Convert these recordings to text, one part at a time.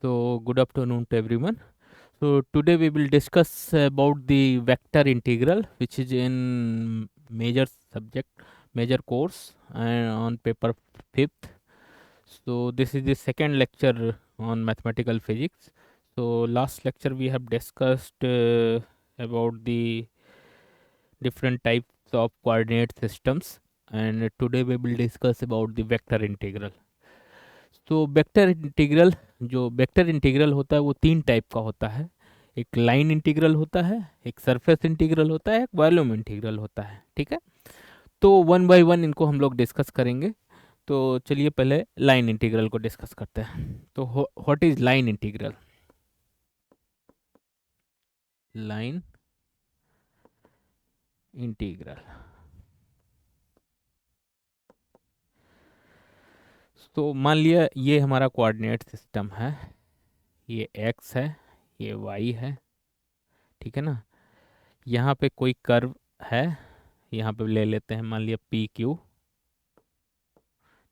So, good afternoon to everyone. So, today we will discuss about the vector integral, which is in major subject, major course, and on paper fifth. So, this is the second lecture on mathematical physics. So, last lecture we have discussed about the different types of coordinate systems, and today we will discuss about the vector integral. तो vector integral जो vector integral होता है वो तीन type का होता है। एक लाइन इंटीग्रल होता है, एक सरफेस इंटीग्रल होता है, एक वॉल्यूम इंटीग्रल होता है। ठीक है, तो वन बाय वन इनको हम लोग डिस्कस करेंगे। तो चलिए पहले लाइन इंटीग्रल को डिस्कस करते हैं। तो what is line integral? Line integral, तो मान लिया ये हमारा कोऑर्डिनेट सिस्टम है, ये एक्स है, ये वाई है। ठीक है ना, यहाँ पे कोई कर्व है, यहाँ पे ले लेते हैं मान लिया पी क्यू।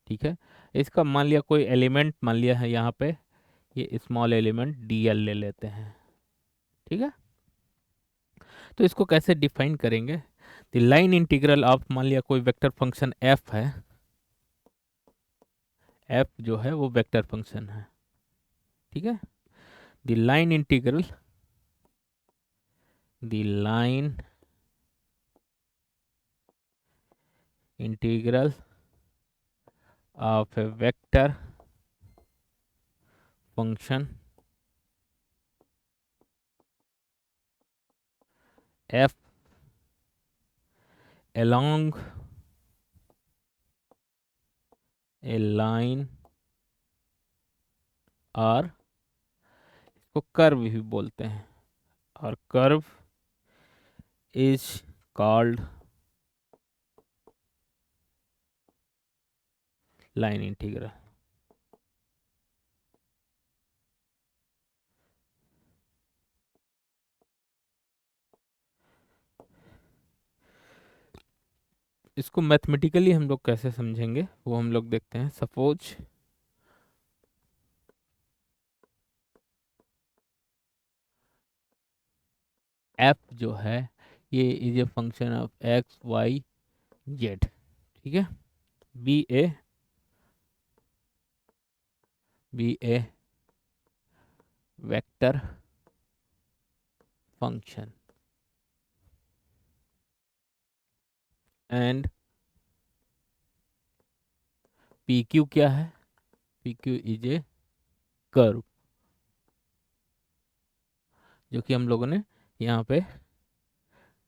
ठीक है, इसका मान लिया कोई एलिमेंट मान लिया है यहाँ पे, ये स्मॉल एलिमेंट डी एल ले लेते हैं। ठीक है, तो इसको कैसे डिफाइन करेंगे? द लाइन इंटीग्रल ऑफ मान लिया कोई वेक्टर फंक्शन एफ है, एफ जो है वो वेक्टर फंक्शन है। ठीक है, the line integral, the line integral of a vector function F along a line, और इसको कर्व भी बोलते हैं, और curve is called line integral. इसको मैथमेटिकली हम लोग कैसे समझेंगे वो हम लोग देखते हैं। सपोज एफ जो है ये is a function of X Y Z. ठीक है, be a vector function and P Q क्या है? P Q is a curve, जो कि हम लोगों ने यहाँ पे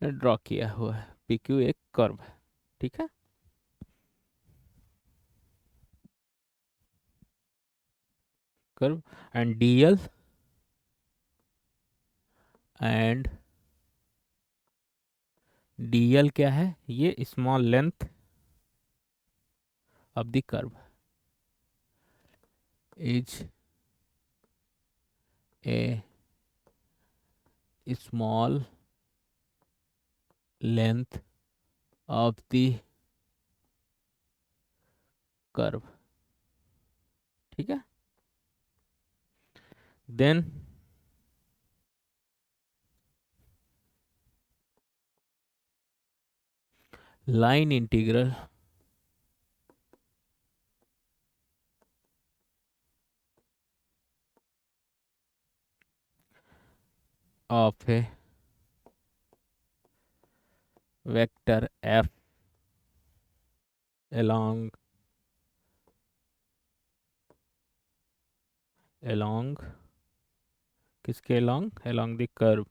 ड्रॉ किया हुआ है। पी क्यू एक कर्व है। ठीक है, curve and D and D क्या है? ये small length of the curve is a small length of the curve. ठीक है, then line integral of a vector F along किसके along the curve,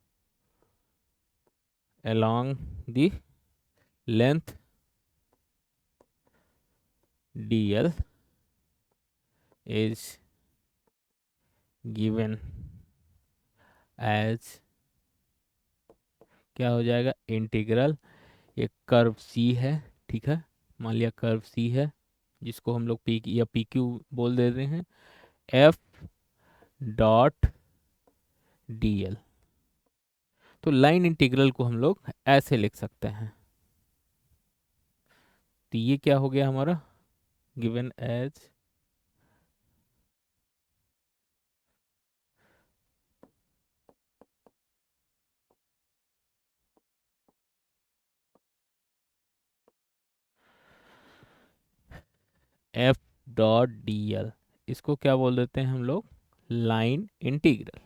along the length dl is given as, क्या हो जाएगा? Integral, एक curve सी है। ठीक है, मान लिया कर्व सी है, जिसको हम लोग पी या पी क्यू बोल देते हैं, एफ डॉट डी एल। तो लाइन इंटीग्रल को हम लोग ऐसे लिख सकते हैं। तो ये क्या हो गया हमारा? Given as dot D L, इसको क्या बोल देते हैं हम लोग, लाइन इंटीग्रल।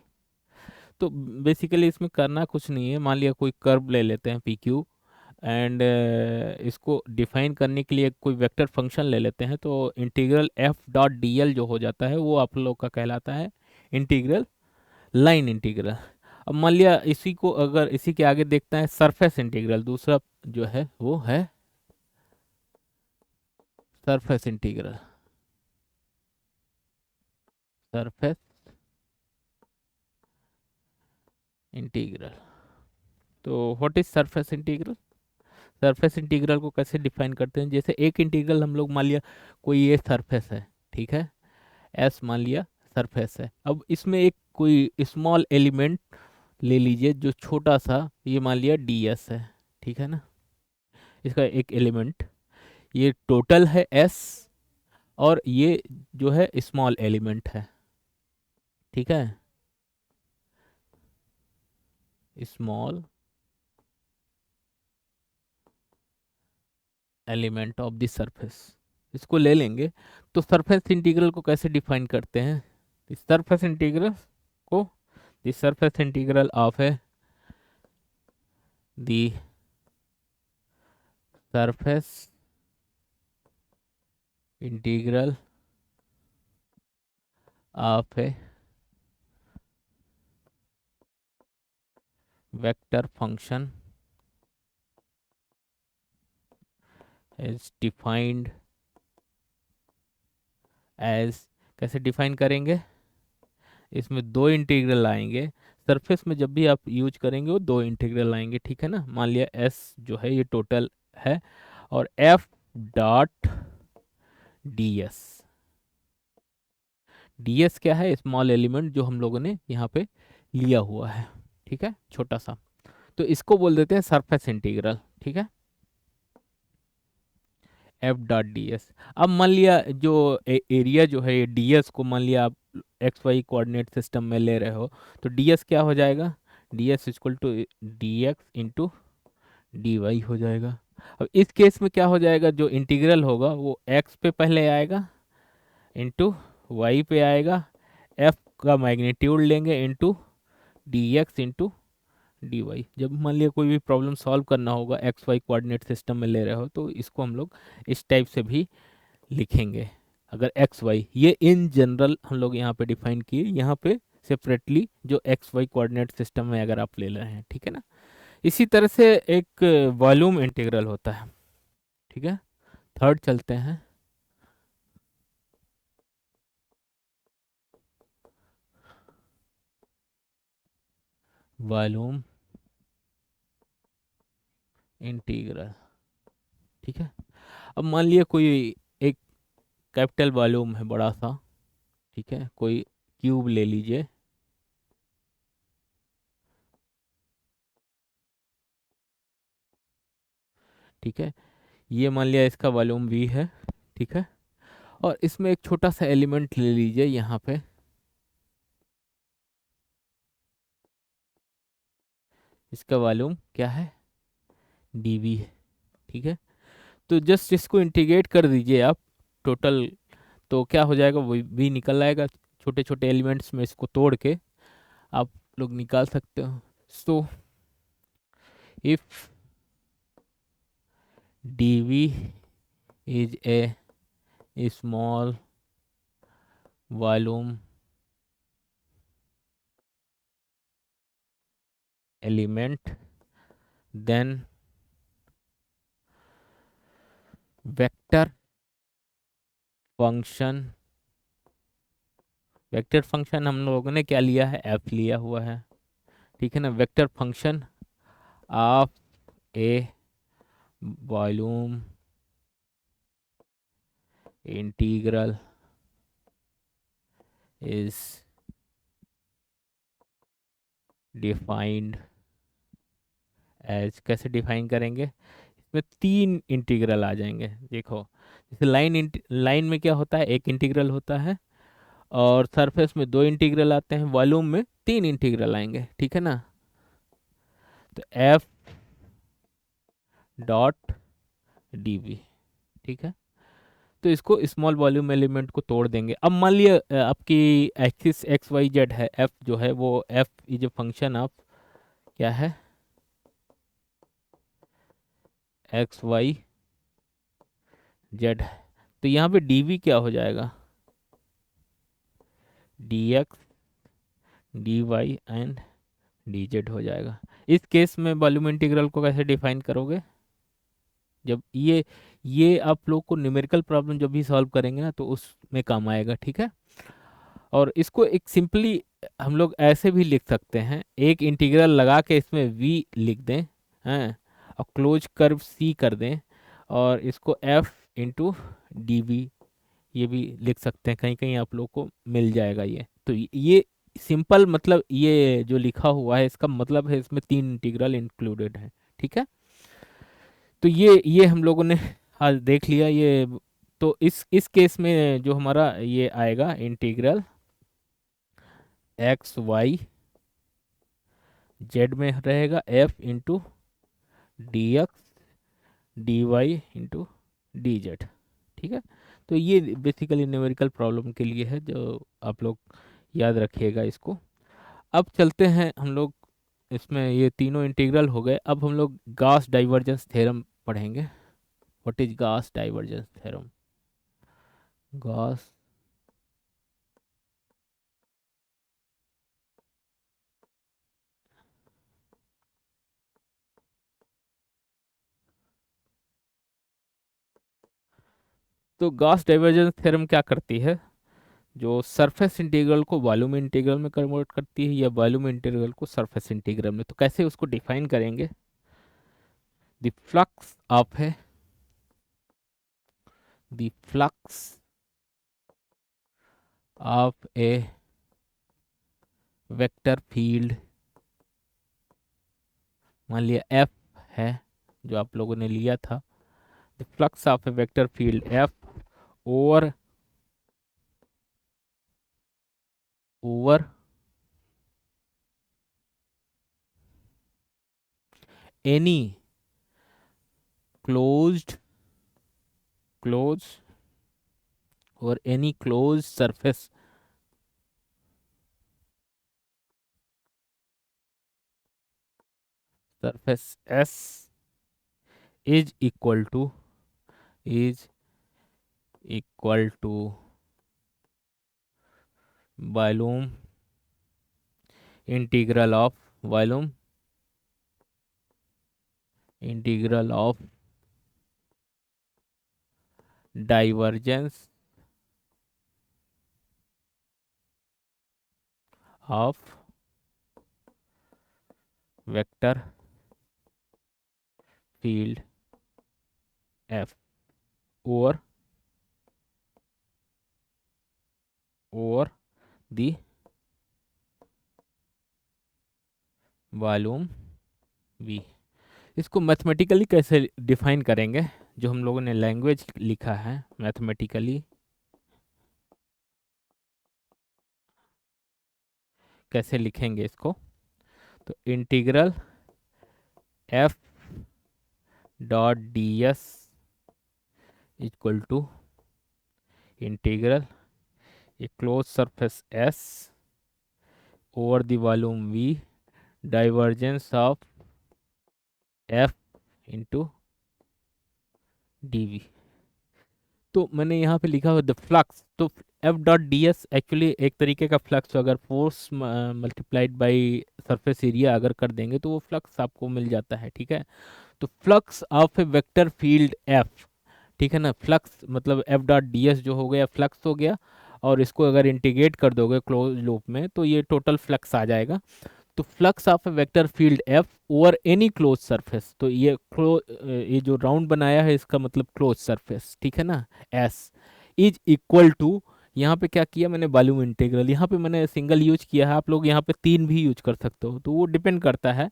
तो बेसिकली इसमें करना कुछ नहीं है, मान लिया कोई कर्व ले लेते हैं पी क्यू, एंड इसको डिफाइन करने के लिए कोई वेक्टर फंक्शन ले लेते हैं, तो integral F dot D L जो हो जाता है वो आप लोग का कहलाता है इंटीग्रल, लाइन इंटीग्रल। अब मान लिया इसी को अगर इसी के आगे देखते हैं सरफेस इंटीग्रल, दूसरा जो है वो है सरफेस इंटीग्रल, सरफेस इंटीग्रल। तो what is surface integral? Surface integral को कैसे डिफाइन करते हैं, जैसे एक इंटीग्रल हम लोग मान लिया कोई ये सरफेस है, ठीक है, एस मान लिया सरफेस है, अब इसमें एक कोई स्मॉल एलिमेंट ले लीजिए जो छोटा सा, ये मान लिया डी एस है, ठीक है ना, इसका एक एलिमेंट, ये टोटल है एस, और ये जो है स्मॉल एलिमेंट है, ठीक है, small element of the surface, इसको ले लेंगे। तो सरफेस इंटीग्रल को कैसे डिफाइन करते हैं, सरफेस इंटीग्रल को, द सरफेस इंटीग्रल ऑफ है the surface integral of a vector function is defined as, कैसे डिफाइन करेंगे, इसमें दो इंटीग्रल आएंगे, सरफेस में जब भी आप यूज करेंगे वो दो इंटीग्रल आएंगे, ठीक है ना, मान लिया एस जो है ये टोटल है, और F dot D S, D S क्या है, स्मॉल एलिमेंट जो हम लोगों ने यहाँ पे लिया हुआ है, ठीक है, छोटा सा, तो इसको बोल देते हैं सरफेस इंटीग्रल, ठीक है, एफ डॉट डी एस। अब मान लिया जो एरिया जो है डी एस को मान लिया आप एक्स वाई कोऑर्डिनेट सिस्टम में ले रहे हो, तो डी एस क्या हो जाएगा, D S equal to D X into D Y हो जाएगा। अब इस केस में क्या हो जाएगा, जो इंटीग्रल होगा वो एक्स पे पहले आएगा, इंटू वाई पे आएगा, एफ का मैग्नीट्यूड लेंगे into D X into D Y. जब मान लिया कोई भी प्रॉब्लम सॉल्व करना होगा एक्स वाई कोऑर्डिनेट सिस्टम में ले रहे हो, तो इसको हम लोग इस टाइप से भी लिखेंगे। अगर एक्स वाई, ये इन जनरल हम लोग यहाँ पे डिफाइन किए, यहाँ पे सेपरेटली जो एक्स वाई कोऑर्डिनेट सिस्टम में अगर आप ले रहे हैं, ठीक है ना। इसी तरह से एक वॉल्यूम इंटीग्रल होता है, ठीक है, थर्ड चलते हैं, वॉल्यूम इंटीग्रल, ठीक है। अब मान लिया कोई एक कैपिटल वॉल्यूम है बड़ा सा, ठीक है, कोई क्यूब ले लीजिए, ठीक है, ये मान लिया इसका वॉल्यूम वी है, ठीक है, और इसमें एक छोटा सा एलिमेंट ले लीजिए यहाँ पे, इसका वॉल्यूम क्या है, डीवी है, ठीक है। तो जस्ट इसको इंटीग्रेट कर दीजिए आप टोटल, तो क्या हो जाएगा, वो वी निकल आएगा, छोटे छोटे एलिमेंट्स में इसको तोड़ के आप लोग निकाल सकते हो। So if DV is a small volume element, then vector function, vector function हम लोगों ने क्या लिया है, एफ लिया हुआ है, ठीक है ना, vector function of a volume integral is defined as, कैसे डिफाइन करेंगे, इसमें तीन इंटीग्रल आ जाएंगे, देखो जैसे लाइन में क्या होता है, एक इंटीग्रल होता है, और सरफेस में दो इंटीग्रल आते हैं, वॉल्यूम में तीन इंटीग्रल आएंगे, ठीक है ना। तो एफ डॉट डी वी, ठीक है, तो इसको स्मॉल वॉल्यूम एलिमेंट को तोड़ देंगे। अब मान लिया आपकी एक्सिस एक्स वाई जेड है, एफ जो है वो F is a function of क्या है, एक्स वाई जेड है। तो यहाँ पे डी वी क्या हो जाएगा, D X D Y and D Z हो जाएगा। इस केस में वॉल्यूम इंटीग्रल को कैसे डिफाइन करोगे, जब ये आप लोग को न्यूमेरिकल प्रॉब्लम जब भी सॉल्व करेंगे ना तो उसमें काम आएगा, ठीक है। और इसको एक सिंपली हम लोग ऐसे भी लिख सकते हैं, एक इंटीग्रल लगा के इसमें v लिख दें, हैं, और क्लोज कर्व c कर दें, और इसको f इंटू डी वी ये भी लिख सकते हैं, कहीं कहीं आप लोग को मिल जाएगा ये। तो ये सिंपल मतलब ये जो लिखा हुआ है इसका मतलब है इसमें 3 इंटीग्रल इंक्लूडेड है, ठीक है। तो ये हम लोगों ने आज देख लिया ये। तो इस केस में जो हमारा ये आएगा इंटीग्रल एक्स वाई जेड में रहेगा F into D X D Y into D Z, ठीक है। तो ये बेसिकली न्यूमेरिकल प्रॉब्लम के लिए है, जो आप लोग याद रखिएगा इसको। अब चलते हैं हम लोग, इसमें ये तीनों इंटीग्रल हो गए, अब हम लोग गॉस डाइवर्जेंस थ्योरम पढ़ेंगे। What is Gauss divergence theorem, Gauss तो गॉस डाइवर्जेंस थ्योरम क्या करती है, जो सरफेस इंटीग्रल को वॉल्यूम इंटीग्रल में कन्वर्ट करती है या वॉल्यूम इंटीग्रल को सरफेस इंटीग्रल में। तो कैसे उसको डिफाइन करेंगे, द फ्लक्स ऑफ है, the flux of a vector field, मान लिया एफ है जो आप लोगों ने लिया था, the flux of a vector field F over over any closed close और any close surface surface S is equal to is equal to volume integral of volume integral of divergence of vector field F over over the volume V. इसको mathematically कैसे define करेंगे, जो हम लोगों ने language लिखा है मैथमेटिकली कैसे लिखेंगे इसको, तो integral F dot D S equal to integral a close surface S over the volume V divergence of F into D V. तो मैंने यहाँ पे लिखा हुआ द फ्लक्स, तो F dot D S actually एक तरीके का फ्लक्स, अगर force multiplied by surface area अगर कर देंगे तो वो फ्लक्स आपको मिल जाता है, ठीक है। तो flux of a vector field F, ठीक है ना, फ्लक्स मतलब एफ डॉट डी एस जो हो गया फ्लक्स हो गया, और इसको अगर इंटीग्रेट कर दोगे क्लोज लूप में तो ये टोटल फ्लक्स आ जाएगा। तो flux of a vector field F over any close surface, तो ये जो राउंड बनाया है इसका मतलब क्लोज सरफेस, ठीक है ना, एस इज इक्वल टू, यहाँ पे क्या किया मैंने वॉल्यूम इंटीग्रल, यहाँ पे मैंने सिंगल यूज किया है, आप लोग यहाँ पे 3 भी यूज कर सकते हो, तो वो डिपेंड करता है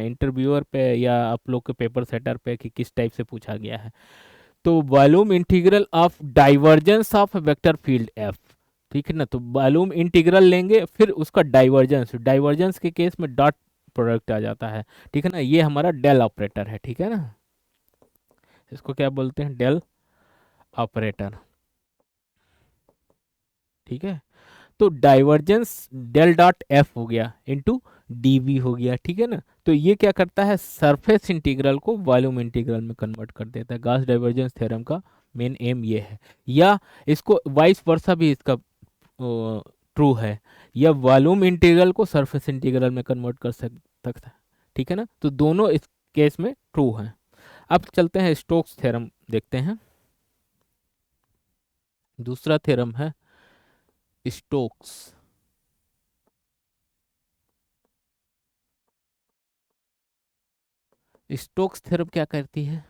इंटरव्यूअर पे या आप लोग के पेपर सेटर पे कि किस टाइप से पूछा गया है। तो volume integral of divergence of vector field F, ठीक है ना, तो वॉल्यूम इंटीग्रल लेंगे फिर उसका डाइवर्जेंस, डाइवर्जेंस के केस में डॉट प्रोडक्ट आ जाता है, ठीक है ना, ये हमारा डेल ऑपरेटर है, ठीक है ना, इसको क्या बोलते हैं, डेल ऑपरेटर। ठीक है। तो डाइवर्जेंस डेल डॉट एफ हो गया इंटू डीवी हो गया, ठीक है ना। तो ये क्या करता है, सरफेस इंटीग्रल को वॉल्यूम इंटीग्रल में कन्वर्ट कर देता है। गॉस डाइवर्जेंस थ्योरम का मेन एम ये है। या इसको वाइस वर्सा भी इसका ट्रू है, या वॉल्यूम इंटीग्रल को सरफेस इंटीग्रल में कन्वर्ट कर सकता है, ठीक है ना। तो दोनों इस केस में ट्रू हैं। अब चलते हैं स्टोक्स थ्योरम देखते हैं। दूसरा थ्योरम है स्टोक्स। स्टोक्स थ्योरम क्या करती है,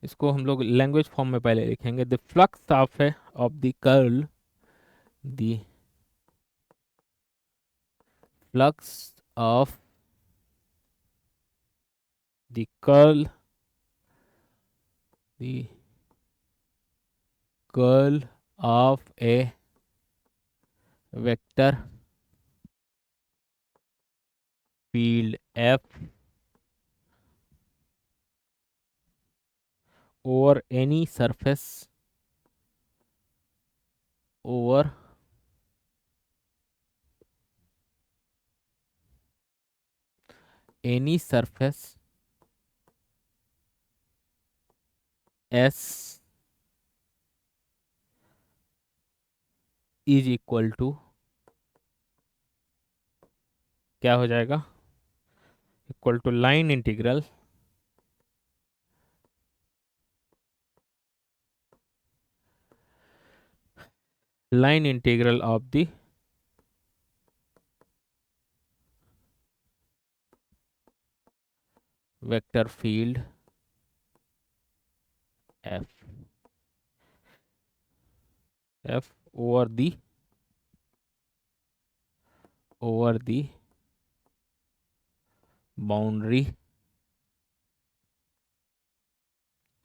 इसको हम लोग लैंग्वेज फॉर्म में पहले लिखेंगे। The flux of the curl, the flux of the curl, the curl of a vector field F over any surface, over any surface S is equal to, क्या हो जाएगा, equal to line integral of the vector field F, F over the boundary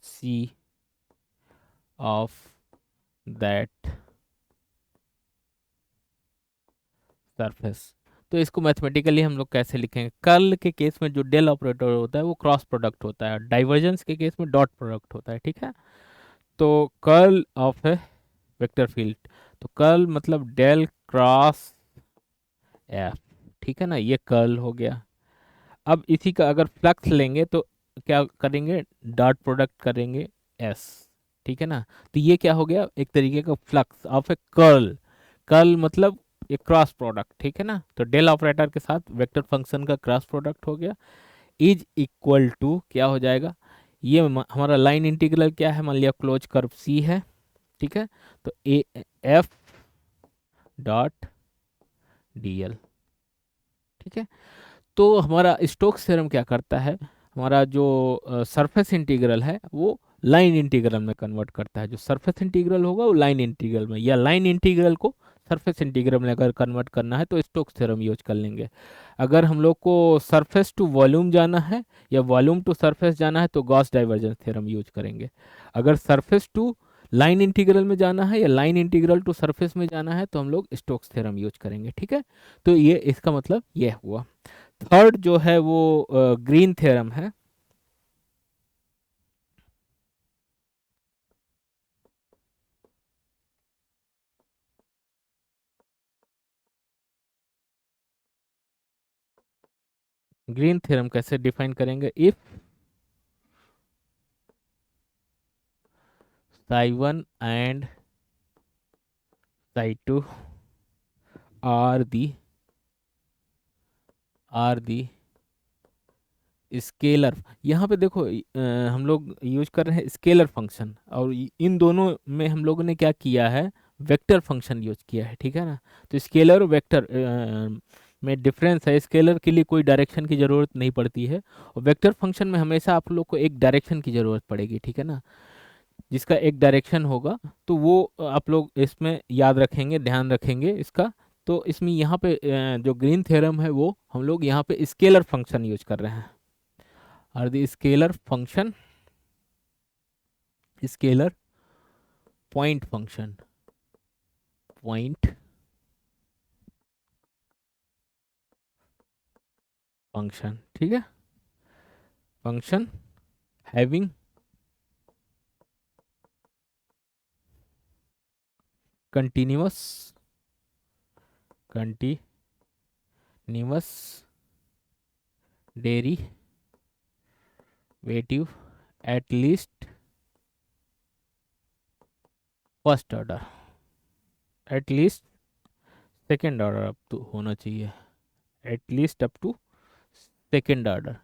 C of that surface. तो इसको mathematically हम लोग कैसे लिखेंगे, curl के केस में जो डेल ऑपरेटर होता है वो क्रॉस प्रोडक्ट होता है, डाइवर्जेंस के केस में डॉट प्रोडक्ट होता है, ठीक है। तो कर्ल ऑफ है वेक्टर फील्ड, तो कर्ल मतलब डेल क्रॉस एफ, ठीक है ना, ये कर्ल हो गया। अब इसी का अगर फ्लक्स लेंगे तो क्या करेंगे, डॉट प्रोडक्ट करेंगे एस, ठीक है ना। तो ये क्या हो गया, एक तरीके का flux of A curl, curl मतलब ये क्रॉस प्रोडक्ट, ठीक है ना। तो डेल ऑपरेटर के साथ वेक्टर फंक्शन का क्रॉस प्रोडक्ट हो गया, इज इक्वल टू क्या हो जाएगा, ये हमारा लाइन इंटीग्रल क्या है, मान लिया क्लोज कर्व सी है, ठीक है। तो ए एफ डॉट डीएल, ठीक है। तो हमारा स्टोक्स थ्योरम क्या करता है, हमारा जो सरफेस इंटीग्रल है वो लाइन इंटीग्रल में कन्वर्ट करता है। जो सरफेस इंटीग्रल होगा वो लाइन इंटीग्रल में, या लाइन इंटीग्रल को सरफेस इंटीग्रल में अगर कन्वर्ट करना है तो स्टोक्स थ्योरम यूज कर लेंगे। अगर हम लोग को सरफेस टू वॉल्यूम जाना है या वॉल्यूम टू सरफेस जाना है तो गॉस डाइवर्जेंस थ्योरम यूज करेंगे। अगर सरफेस टू लाइन इंटीग्रल में जाना है या लाइन इंटीग्रल टू सरफेस में जाना है तो हम लोग स्टोक्स थ्योरम यूज करेंगे, ठीक है। तो ये इसका मतलब ये हुआ। थर्ड जो है वो ग्रीन थ्योरम है। ग्रीन थ्योरम कैसे डिफाइन करेंगे, if psi1 and psi2 are the scalar, यहाँ पे देखो हम लोग यूज कर रहे हैं स्केलर फंक्शन, और इन दोनों में हम लोगों ने क्या किया है, वेक्टर फंक्शन यूज किया है, ठीक है ना। तो स्केलर और वेक्टर में डिफरेंस है, स्केलर के लिए कोई डायरेक्शन की ज़रूरत नहीं पड़ती है, और वेक्टर फंक्शन में हमेशा आप लोग को एक डायरेक्शन की ज़रूरत पड़ेगी, ठीक है ना, जिसका एक डायरेक्शन होगा। तो वो आप लोग इसमें याद रखेंगे, ध्यान रखेंगे इसका। तो इसमें यहाँ पे जो ग्रीन थ्योरम है वो हम लोग यहाँ पे स्केलर फंक्शन यूज कर रहे हैं, और the scalar function, scalar point function, point function, ठीक है, function having continuous derivative at least first order, at least second order up to होना चाहिए, at least up to second order.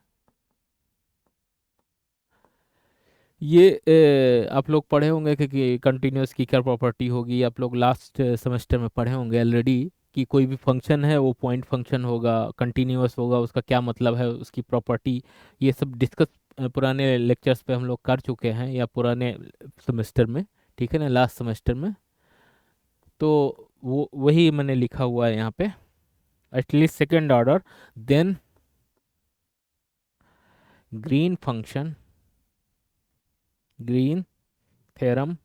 ये आप लोग पढ़े होंगे कि कंटिन्यूअस की क्या प्रॉपर्टी होगी, आप लोग लास्ट सेमेस्टर में पढ़े होंगे ऑलरेडी कि कोई भी फंक्शन है वो पॉइंट फंक्शन होगा, कंटिन्यूअस होगा, उसका क्या मतलब है, उसकी प्रॉपर्टी, ये सब डिस्कस पुराने लेक्चर्स पे हम लोग कर चुके हैं या पुराने सेमेस्टर में, ठीक है ना, लास्ट सेमेस्टर में। तो वो वही मैंने लिखा हुआ है यहाँ पे, at least second order, then Green function, Green theorem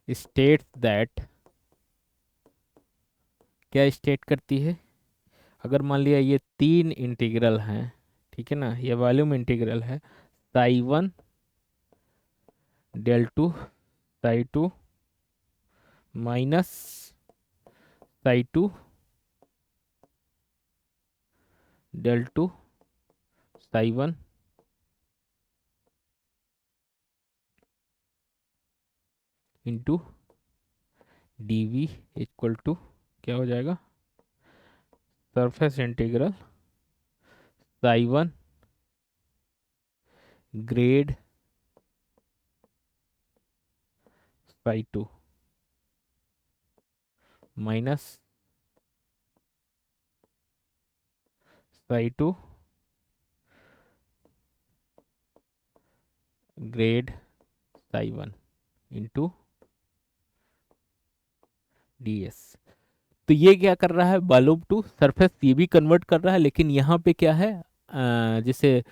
states that, क्या स्टेट करती है, अगर मान लिया ये तीन इंटीग्रल हैं, ठीक है ना, ये वॉल्यूम इंटीग्रल है, psi one del two psi two minus psi two del two psi one into D v equal to क्या हो जाएगा, surface integral psi one grad psi two minus psi two grad psi one into d s. तो ये क्या कर रहा है, volume two surface ये भी कन्वर्ट कर रहा है, लेकिन यहाँ पे क्या है, जैसे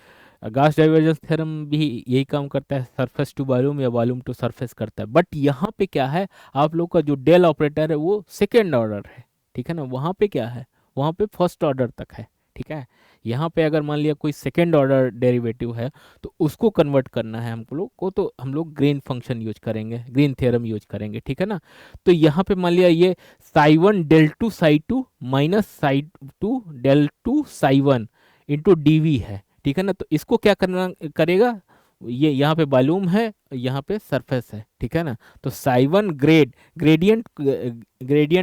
गॉस डाइवर्जेंस थ्योरम भी यही काम करता है, सरफेस टू वॉल्यूम या वॉल्यूम टू सरफेस करता है, बट यहाँ पे क्या है, आप लोग का जो डेल ऑपरेटर है वो सेकेंड ऑर्डर है, ठीक है ना, वहाँ पे क्या है, वहाँ पे फर्स्ट ऑर्डर तक है, ठीक है। यहाँ पे अगर मान लिया कोई सेकेंड ऑर्डर डेरिवेटिव है तो उसको कन्वर्ट करना है हम लोग को, तो हम लोग ग्रीन फंक्शन यूज करेंगे, ग्रीन थ्योरम यूज करेंगे, ठीक है ना। तो यहाँ पे मान लिया ये psi one del two psi two minus psi two del two psi one into D v है, ठीक है ना। तो इसको क्या करना करेगा, ये यहाँ पे वॉल्यूम है, यहाँ पे सरफेस है, ठीक है ना। तो साई वन ग्रेडियंट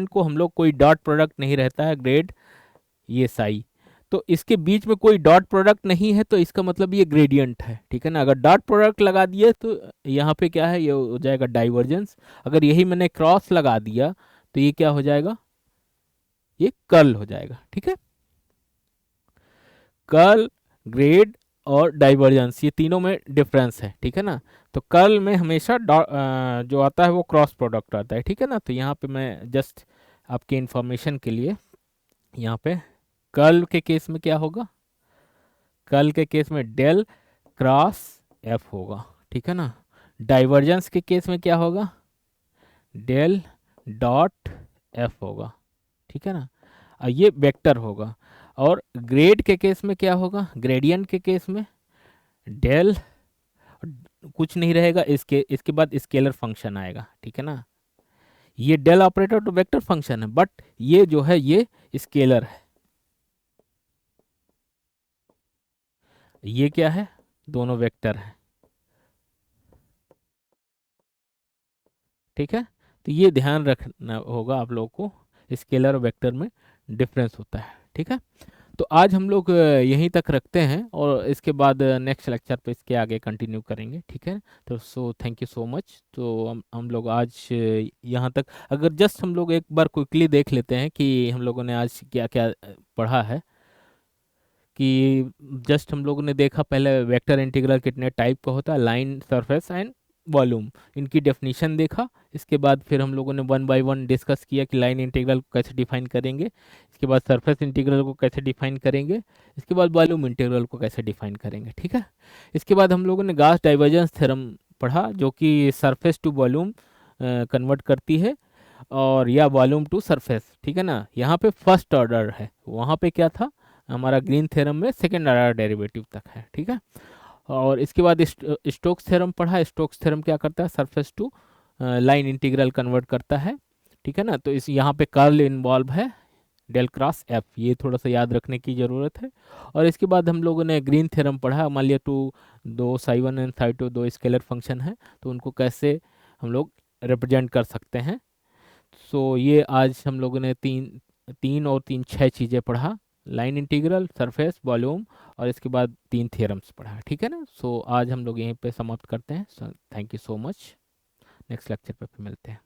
को हम लोग कोई डॉट प्रोडक्ट नहीं रहता है, ग्रेड ये साई, तो इसके बीच में कोई डॉट प्रोडक्ट नहीं है, तो इसका मतलब ये ग्रेडियंट है, ठीक है ना। अगर डॉट प्रोडक्ट लगा दिए तो यहाँ पे क्या है, ये हो जाएगा डाइवर्जेंस। अगर यही मैंने क्रॉस लगा दिया तो ये क्या हो जाएगा, ये कर्ल हो जाएगा, ठीक है। कर्ल, ग्रेड और डाइवर्जेंस ये तीनों में डिफरेंस है, ठीक है ना। तो कर्ल में हमेशा जो आता है वो क्रॉस प्रोडक्ट आता है, ठीक है ना। तो यहाँ पे मैं जस्ट आपके इंफॉर्मेशन के लिए, यहाँ पे कर्ल के केस में क्या होगा, कर्ल के केस में डेल क्रॉस एफ होगा, ठीक है ना। डाइवर्जेंस के केस में क्या होगा, डेल डॉट एफ होगा, ठीक है ना। और ये वेक्टर होगा। और ग्रेड के केस में क्या होगा, ग्रेडियंट के केस में डेल कुछ नहीं रहेगा, इसके बाद स्केलर फंक्शन आएगा, ठीक है ना। ये डेल ऑपरेटर तो वेक्टर फंक्शन है, बट ये जो है ये स्केलर है, ये क्या है, दोनों वेक्टर है, ठीक है। तो ये ध्यान रखना होगा आप लोगों को, स्केलर और वेक्टर में डिफरेंस होता है, ठीक है। तो आज हम लोग यहीं तक रखते हैं और इसके बाद नेक्स्ट लेक्चर पे इसके आगे कंटिन्यू करेंगे, ठीक है। तो थैंक यू सो मच। तो हम लोग आज यहाँ तक, अगर जस्ट हम लोग एक बार क्विकली देख लेते हैं कि हम लोगों ने आज क्या क्या पढ़ा है, कि जस्ट हम लोगों ने देखा पहले वेक्टर इंटीग्रल कितने टाइप का होता है, लाइन, सरफेस एंड वॉल्यूम, इनकी डेफिनेशन देखा। इसके बाद फिर हम लोगों ने वन बाय वन डिस्कस किया कि लाइन इंटीग्रल को कैसे डिफाइन करेंगे, इसके बाद सरफेस इंटीग्रल को कैसे डिफाइन करेंगे, इसके बाद वॉल्यूम इंटीग्रल को कैसे डिफाइन करेंगे, ठीक है। इसके बाद हम लोगों ने गॉस डाइवर्जेंस थ्योरम पढ़ा, जो कि सरफेस टू वॉल्यूम कन्वर्ट करती है, और या वॉल्यूम टू सरफेस, ठीक है ना। यहाँ पे फर्स्ट ऑर्डर है, वहाँ पे क्या था हमारा ग्रीन थ्योरम में सेकेंड ऑर्डर डेरिवेटिव तक है, ठीक है। और इसके बाद स्टोक्स थ्योरम पढ़ा। स्टोक्स थ्योरम क्या करता है, surface to line integral convert करता है, ठीक है ना। तो इस यहाँ पे कर्ल इन्वॉल्व है, डेल क्रॉस एफ, ये थोड़ा सा याद रखने की ज़रूरत है। और इसके बाद हम लोगों ने ग्रीन थ्योरम पढ़ा। मान लिया टू दो psi one and Sai to दो स्केलर फंक्शन है, तो उनको कैसे हम लोग रिप्रेजेंट कर सकते हैं। सो ये आज हम लोगों ने तीन तीन और तीन छः चीज़ें पढ़ा, लाइन इंटीग्रल, सरफेस, वॉल्यूम, और इसके बाद तीन थ्योरम्स पढ़ा, ठीक है ना। सो आज हम लोग यहीं पे समाप्त करते हैं। Thank you so much. Next lecture पे फिर मिलते हैं।